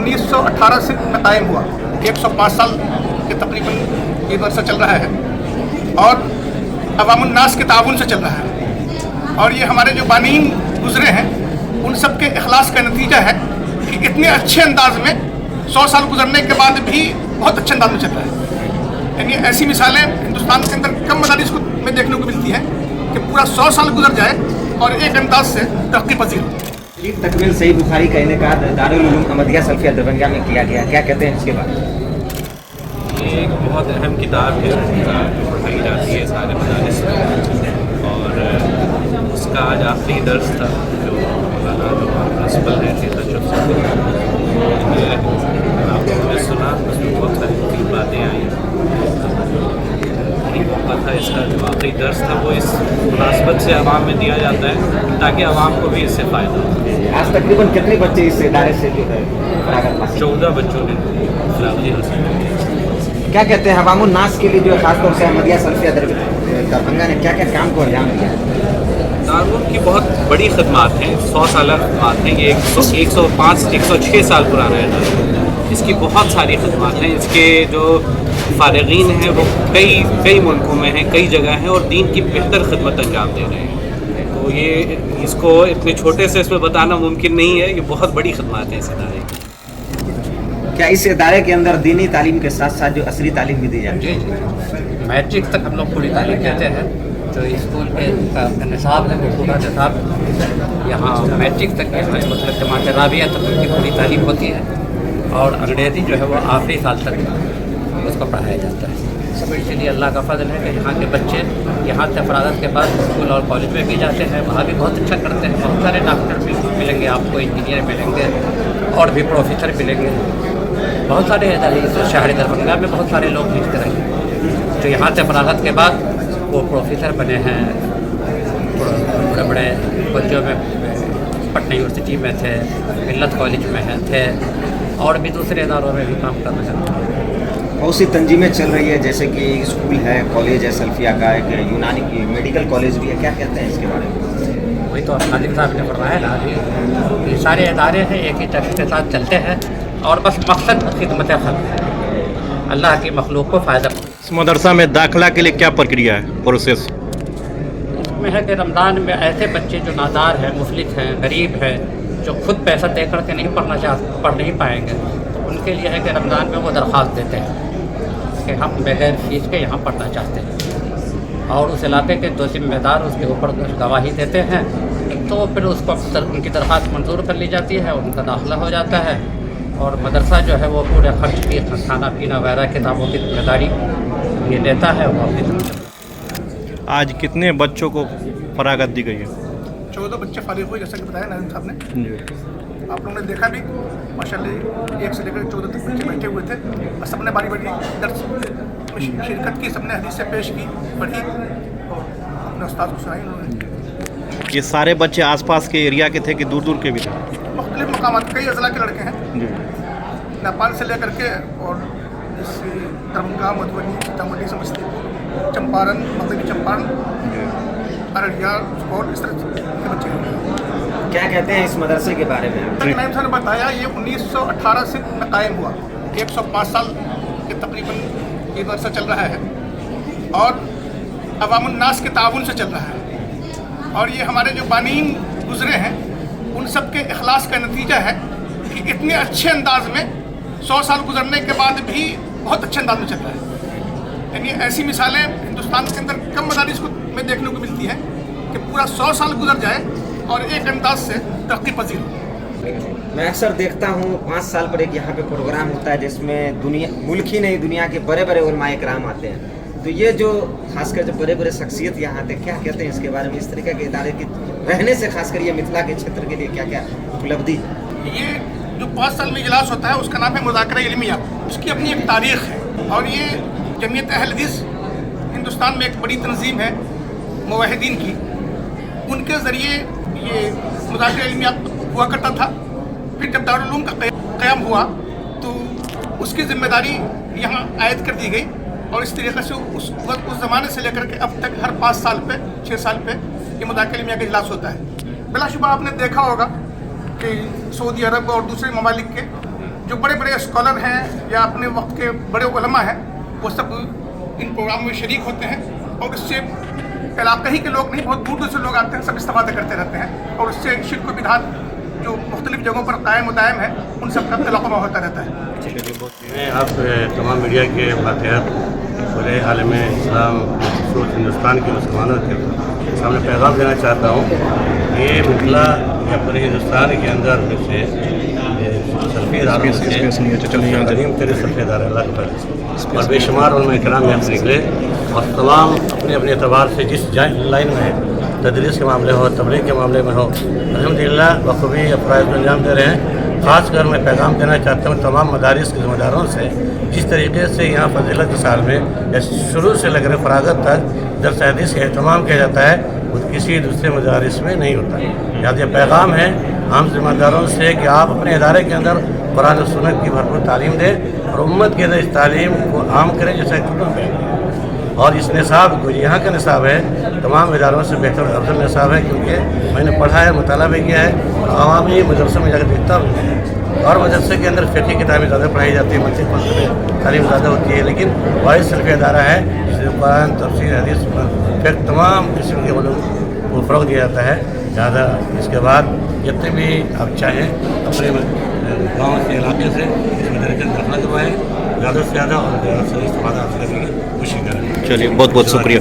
1918 से कायम हुआ, 105 साल के तकरीबन ये वर्षा चल रहा है और अवामुन नास के ताउन से चल रहा है। और ये हमारे जो बानीन गुजरे हैं उन सब के इखलास का नतीजा है कि इतने अच्छे अंदाज में 100 साल गुजरने के बाद भी बहुत अच्छे अंदाज में चल रहा है। यानी ऐसी मिसालें हिंदुस्तान के अंदर कम मदारिस को में देखने को मिलती है कि पूरा 100 साल गुजर जाए और एक अंदाज से तरक्की पजीर हो। तकमील सही बुखारी का इनेकाद दारुल उलूम अहमदिया सल्फिया दरभंगा में किया गया, क्या कहते हैं इसके बारे में? ये एक बहुत अहम किताब है जो पढ़ाई जाती है सारे मदारिस में, और उसका आज आखिरी दर्स था जो मौलाना जो प्रिंसिपल है आपने सुना, उसमें बहुत सारी बातें आई। यही मौका था इसका जो आखिरी दर्स था वो इस मुनासबत से आवाम में दिया जाता है ताकि आवाम को भी इससे फ़ायदा हो। आज तकरीबन कितने बच्चे इस इदारे से जो है 14 बच्चों ने फरागती हासिल की। क्या कहते हैं अवामुन नास के लिए जो खासतौर से अहमदिया सल्फिया दरभंगा ने क्या क्या काम को अंजाम दिया? दारुल की बहुत बड़ी खदमात हैं, 100 साल खदमात हैं। ये 106 साल पुराना है दारुल। इसकी बहुत सारी खदमात हैं। इसके जो फारिगीन हैं वो कई मुल्कों में हैं, कई जगह हैं और दीन की बेहतर खदमत अंजाम दे रहे हैं। तो ये इसको इतने छोटे से इसमें बताना मुमकिन नहीं है। ये बहुत बड़ी खदमात है इस इदारे की। क्या इस इदारे के अंदर दीनी तालीम के साथ साथ जो असली तालीम भी दी जाती है? जी, मैट्रिक तक हम लोग पूरी तालीम देते हैं। जो स्कूल के निसाब है वो पूरा निसाब यहाँ मैट्रिक तक है, मतलब जमात राबिया तक उनकी पूरी तालीम होती है और अंग्रेज़ी जो है वो आखिरी साल तक उसको पढ़ाया जाता है। सब इसीलिए अल्लाह का फजल है कि यहाँ के बच्चे यहाँ से फरागत के बाद स्कूल और कॉलेज में भी जाते हैं, वहाँ भी बहुत अच्छा करते हैं। बहुत सारे डॉक्टर भी मिलेंगे आपको, इंजीनियर मिलेंगे और भी प्रोफेसर मिलेंगे। बहुत सारे शहर दरभंगा में बहुत सारे लोग इस तरह जो यहाँ से फरागत के बाद वो प्रोफेसर बने हैं, बड़े बड़े कॉलेजों में, पटना यूनिवर्सिटी में थे, मिल्लत कॉलेज में थे और भी दूसरे इदारों में भी काम कर रहे हैं। बहुत सी तंजीमें चल रही है जैसे कि स्कूल है, कॉलेज है सल्फिया का, एक यूनानी की मेडिकल कॉलेज भी है, क्या कहते हैं इसके बारे में? वही तो नाजिम साहब ने फरमाया ना अभी, ये सारे इदारे हैं एक ही तरह के साथ चलते हैं और बस मकसद खिदमत खल्क है, अल्लाह की मखलूक को फ़ायदा। इस मदरसा में दाखिला के लिए क्या प्रक्रिया है, प्रोसेस? में है कि रमज़ान में ऐसे बच्चे जो नादार हैं, मुफलिस हैं, गरीब हैं, जो खुद पैसा दे कर के नहीं पढ़ नहीं पाएंगे, तो उनके लिए है कि रमज़ान में वो दरख्वास्त देते हैं कि हम बगैर फीस के यहाँ पढ़ना चाहते हैं और उस इलाके के दो जिम्मेदार उसके ऊपर गवाही देते हैं, तो फिर उसको उनकी दरख्वास्त मंजूर कर ली जाती है, उनका दाखिला हो जाता है और मदरसा जो है वो पूरे खर्च की खाना पीना वगैरह किताबों की जिम्मेदारी ये लेता है। वो अपनी आज कितने बच्चों को फरागत दी गई है? 14 बच्चे फारिग हुए जैसा कि बताया नाज़िम साहब ने। जी। आप लोगों ने देखा भी माशाल्लाह 1 से लेकर 14 तक बच्चे बैठे हुए थे और सबने बारी दर्स में शिरकत की, सबने हदीसें पेश की, पढ़ी और अपने उस्ताद को सुनाई उन्होंने। ये सारे बच्चे आसपास के एरिया के थे कि दूर दूर के भी थे? मुख्तलिफ मकामात, कई अज़ला के लड़के हैं, जी। नेपाल से लेकर के और इस दरभंगा, मधुबनी, सीतामढ़ी, समस्तीपुर, चंपारण, मगरबी चंपारण, अररिया, सुपौल, इस तरह के बच्चे हैं। क्या कहते हैं इस मदरसे के बारे में? नाइम साहब ने बताया ये 1918 से कायम हुआ, 105 साल के तकरीबन ये वर्षा चल रहा है और अवामुन नास के ताउन से चल रहा है। और ये हमारे जो बानीन गुजरे हैं उन सब के इखलास का नतीजा है कि इतने अच्छे अंदाज में 100 साल गुजरने के बाद भी बहुत अच्छे अंदाज में चल रहा है। यानी ऐसी मिसालें हिंदुस्तान के अंदर कम मदारिस को में देखने को मिलती है कि पूरा 100 साल गुजर जाए और एक अंदाज से तरक्की पजीर हो। मैं अक्सर देखता हूँ 5 साल पर एक यहाँ पे प्रोग्राम होता है जिसमें दुनिया, मुल्क ही नहीं दुनिया के बड़े बड़े उलमाए किराम आते हैं। तो ये जो खासकर जो बड़े बड़े शख्सियत यहाँ आते हैं, क्या कहते हैं इसके बारे में? इस तरीके के इदारे की रहने से खासकर ये मिथिला के क्षेत्र के लिए क्या क्या उपलब्धि? ये जो 5 साल में इजलास होता है उसका नाम है मुज़ाकरा इल्मिया। उसकी अपनी एक तारीख़ है और ये जमीयत अहल हदीस हिंदुस्तान में एक बड़ी तंजीम है मुवाहिदीन की, उनके ज़रिए ये मुज़ाकरा इल्मिया हुआ करता था। फिर जब दारुल उलूम का क़याम हुआ तो उसकी ज़िम्मेदारी यहाँ आयद कर दी गई और इस तरीके से उस ज़माने से लेकर के अब तक हर 5 साल पे 6 साल पे ये मुज़ाकरा इल्मिया का इजलास होता है। बिलाशुबा आपने देखा होगा कि सऊदी अरब और दूसरे ममालिक के जो बड़े बड़े स्कॉलर हैं या अपने वक्त के बड़े उलमा हैं, वो सब इन प्रोग्राम में शरीक होते हैं और इससे इलाके ही के लोग नहीं, बहुत दूर दूर से लोग आते हैं, सब इस्तेफादा करते रहते हैं और उससे शिर्क व बिदअत जो मुख्तलिफ जगहों पर कायम व दायम है उन सब का तलाक़ा होता रहता है। आप तमाम मीडिया के मातहत पूरे आलम इस्लाम हिंदुस्तान के मुसलमानों के सामने पैगाम देना चाहता हूँ। ये मिथिला या पूरे हिंदुस्तान के अंदर से सल्फ़ी इदारों से कदीम तेरे सल्फ़ी इदारे अल्लाह पर और बेशुमार उनमें इकराम में निकले और तमाम अपने अपने एतबार से जिस लाइन में है, तदरीस के मामले हो, तबलीग के मामले में हो, अल्हम्दुलिल्लाह बखूबी अफ़राज़ को अंजाम दे रहे हैं। ख़ासकर मैं पैगाम देना चाहता हूँ तमाम मदारिस के ज़िम्मेदारों से, जिस तरीके से यहाँ फजीलत साल में शुरू से लेकर फरागत तक दर्स हदीस का अहतमाम किया जाता है, वो किसी दूसरे मदारिस में नहीं होता। यहाँ ये पैगाम है आम ज़िम्मेदारों से कि आप अपने इदारे के अंदर कुरान और सुन्नत की भरपूर तालीम दें और उम्मत के अंदर इस तालीम को आम करें जैसा कि और इस निसाब को यहाँ का निसाब है तमाम इदारों से बेहतर अफजल निसाब है, क्योंकि मैंने पढ़ा है, मुताला भी किया है और अवामी मदरसे में जाकर देखता हूँ और मदरसे के अंदर फ़िक़ही किताबें ज़्यादा पढ़ाई जाती है, मस्जिद में तालीम ज़्यादा होती है, लेकिन वाहिद सिल्फ़ी इदारा है जिसमें कुरान, तफसीर, हदीस, फिक़्ह तमाम किस्म के उलूम को फ़रोग़ दिया जाता है। ज़्यादा इसके बाद जितने भी आप चाहें अपने गाँव से इलाके से इस मदरसे में दाखिला करवाएँ, ज़्यादा से ज़्यादा और ज़्यादा से इस्तेमाल करने की कोशिश करें। चलिए बहुत बहुत शुक्रिया।